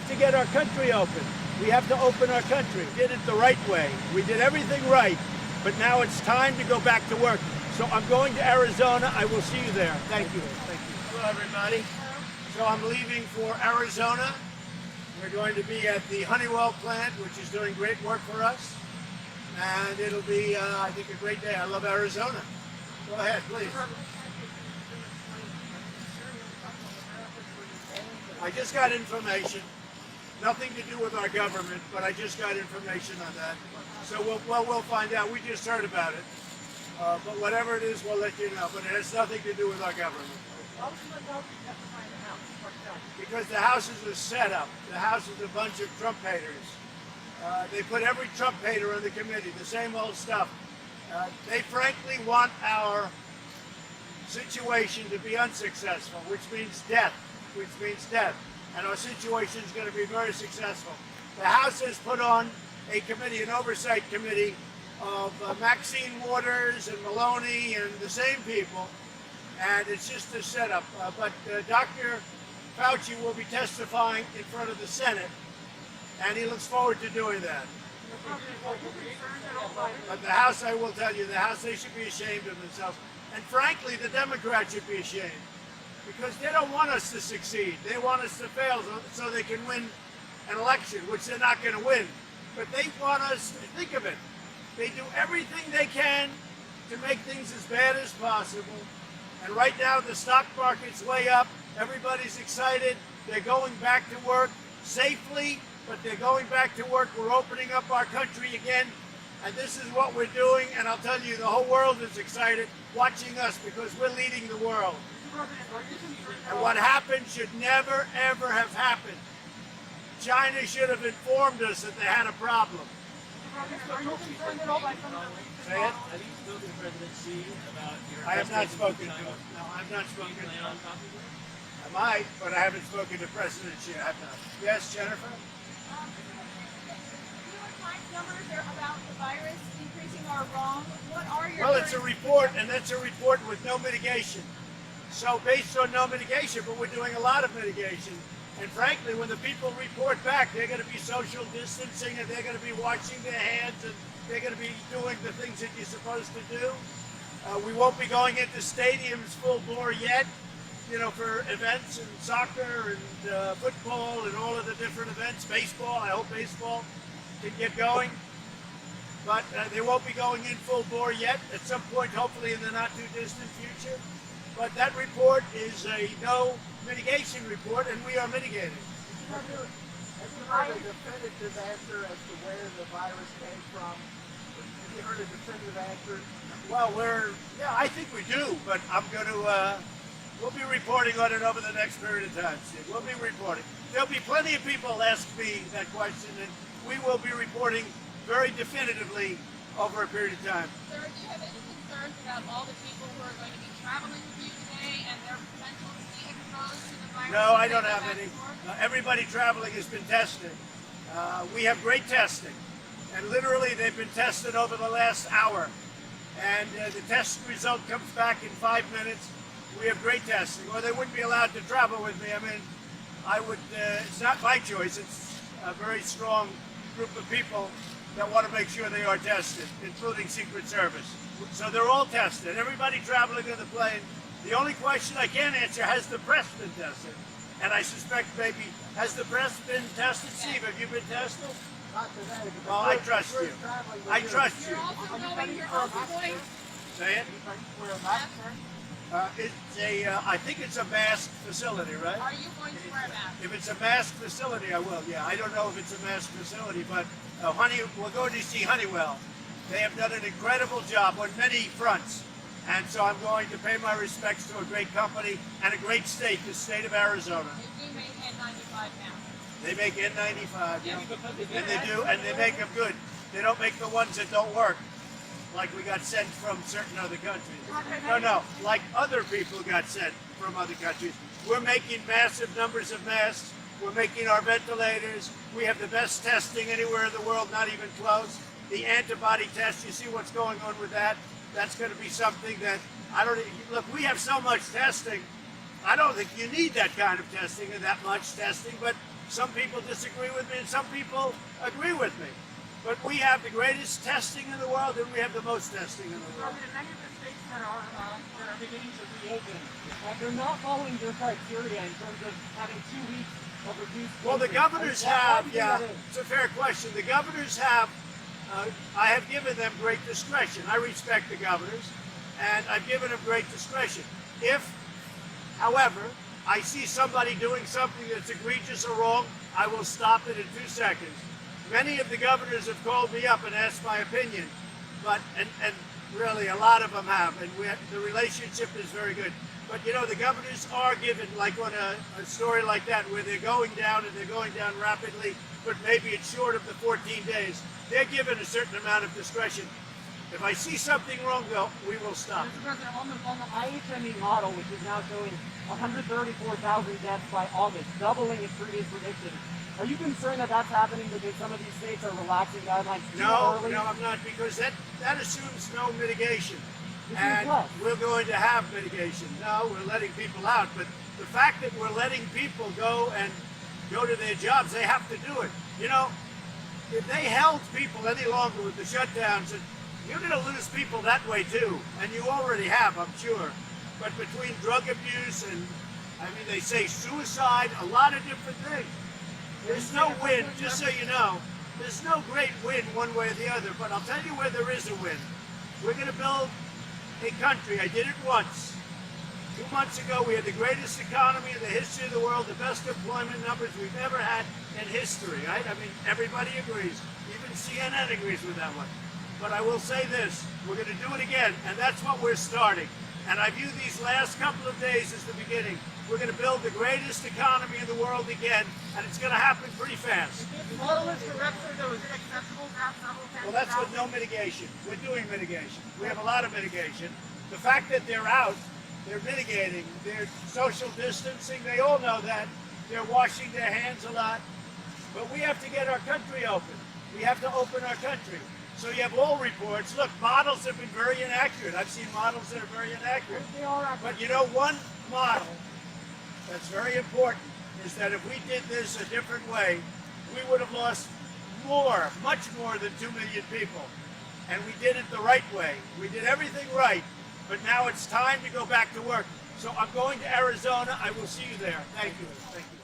have to get our country open. We have to open our country. We did it the right way. We did everything right, but now it's time to go back to work. So I'm going to Arizona. I will see you there. Thank you. Thank you. Hello, everybody. So I'm leaving for Arizona. We're going to be at the Honeywell plant, which is doing great work for us. And it'll be, I think, a great day. I love Arizona. Go ahead, please. I just got information. Nothing to do with our government, but I just got information on that. So we'll find out. We just heard about it. But whatever it is, we'll let you know. But it has nothing to do with our government. Because the House is a setup. The House is a bunch of Trump haters. They put every Trump hater on the committee, the same old stuff. They frankly want our situation to be unsuccessful, which means death. And our situation is going to be very successful. The House has put on a committee, an oversight committee of Maxine Waters and Maloney and the same people, and it's just a setup. But Dr. Fauci will be testifying in front of the Senate, and he looks forward to doing that. But the House, I will tell you, the House, they should be ashamed of themselves. And frankly, the Democrats should be ashamed, because they don't want us to succeed. They want us to fail so they can win an election, which they're not going to win. But they want us to think of it. They do everything they can to make things as bad as possible. And right now, the stock market's way up. Everybody's excited. They're going back to work safely, but they're going back to work. We're opening up our country again. And this is what we're doing. And I'll tell you, the whole world is excited watching us because we're leading the world. And what happened should never, ever have happened. China should have informed us that they had a problem. Say it? Have you spoken to President Xi about your... I have not spoken to him. No, I have not spoken to him. I might, but I haven't spoken to President Xi. I have not. Yes, Jennifer? New York Times numbers are about the virus increasing are wrong. What are your... Well, it's a report, and that's a report with no mitigation. So based on no mitigation, but we're doing a lot of mitigation. And frankly, when the people report back, they're going to be social distancing, and they're going to be washing their hands, and they're going to be doing the things that you're supposed to do. We won't be going into stadiums full bore yet, you know, for events and soccer and football and all of the different events. Baseball, I hope baseball can get going. But they won't be going in full bore yet. At some point, hopefully in the not too distant future. But that report is a no mitigation report, and we are mitigating. Have you heard a definitive answer as to where the virus came from? Have you heard a definitive answer? Well, yeah, I think we do, but I'm going to, we'll be reporting on it over the next period of time, Steve. We'll be reporting. There'll be plenty of people ask me that question, and we will be reporting very definitively over a period of time. Sir, do you have any concerns about all the people who are going to be traveling with you today and their potential to be exposed to the virus? No, I don't have any. Everybody traveling has been tested. We have great testing, and literally they've been tested over the last hour. And the test result comes back in 5 minutes. We have great testing, or they wouldn't be allowed to travel with me. I mean, I would, it's not my choice. It's a very strong group of people that want to make sure they are tested, including Secret Service. So they're all tested. Everybody traveling on the plane. The only question I can't answer, has the press been tested? And I suspect maybe, has the press been tested? Steve, have you been tested? Not today. Well, I trust you. I trust you. You're also going... Say it. Wear a mask, sir? It's a, I think it's a mask facility, right? Are you going to wear a mask? If it's a mask facility, I will. Yeah, I don't know if it's a mask facility, but we're going to see Honeywell. They have done an incredible job on many fronts. And so I'm going to pay my respects to a great company and a great state, the state of Arizona. They do make N95 now. They make N95, yeah. And they do, and they make them good. They don't make the ones that don't work, like we got sent from certain other countries. No, like other people got sent from other countries. We're making massive numbers of masks. We're making our ventilators. We have the best testing anywhere in the world, not even close. The antibody test, you see what's going on with that? That's going to be something that, look, we have so much testing. I don't think you need that kind of testing or that much testing, but Some people disagree with me and some people agree with me. But we have the greatest testing in the world and we have the most testing in the world. President, many of the states that are beginning to reopen, they're not following their criteria in terms of having 2 weeks of reduced. Well, the cases. governors Why have, do you think yeah, that is? it's a fair question. The governors have, I have given them great discretion. I respect the governors, and I've given them great discretion. If, however, I see somebody doing something that's egregious or wrong, I will stop it in 2 seconds. Many of the governors have called me up and asked my opinion, but, and really a lot of them have, and the relationship is very good. But you know, the governors are given, like on a story like that, where they're going down and they're going down rapidly, but maybe it's short of the 14 days, they're given a certain amount of discretion. If I see something wrong, though, we will stop. Mr. President, on the IHME model, which is now showing 134,000 deaths by August, doubling its previous prediction, are you concerned that that's happening because some of these states are relaxing guidelines too No, early? no, I'm not, because that assumes no mitigation. This is And less. we're going to have mitigation. No, we're letting people out, but the fact that we're letting people go to their jobs, they have to do it. You know, if they held people any longer with the shutdowns, you're going to lose people that way too, and you already have, I'm sure. But between drug abuse and, I mean, they say suicide, a lot of different things. There's no win, just so you know, there's no great win one way or the other, but I'll tell you where there is a win. We're going to build a country. I did it once. 2 months ago, we had the greatest economy in the history of the world, the best employment numbers we've ever had in history, right? I mean, everybody agrees. Even CNN agrees with that one. But I will say this, we're going to do it again, and that's what we're starting. And I view these last couple of days as the beginning. We're going to build the greatest economy in the world again, and it's going to happen pretty fast. If this model is correct, sir, though, is it acceptable to have several tens Well, that's of with no mitigation. We're doing mitigation. We have a lot of mitigation. The fact that they're out, they're mitigating, they're social distancing, they all know that. They're washing their hands a lot. But we have to get our country open. We have to open our country. So you have all reports. Look, models have been very inaccurate. I've seen models that are very inaccurate. They are accurate. But you know, one model that's very important is that if we did this a different way, we would have lost more, much more than 2 million people. And we did it the right way. We did everything right, but now it's time to go back to work. So I'm going to Arizona. I will see you there. Thank you. Thank you.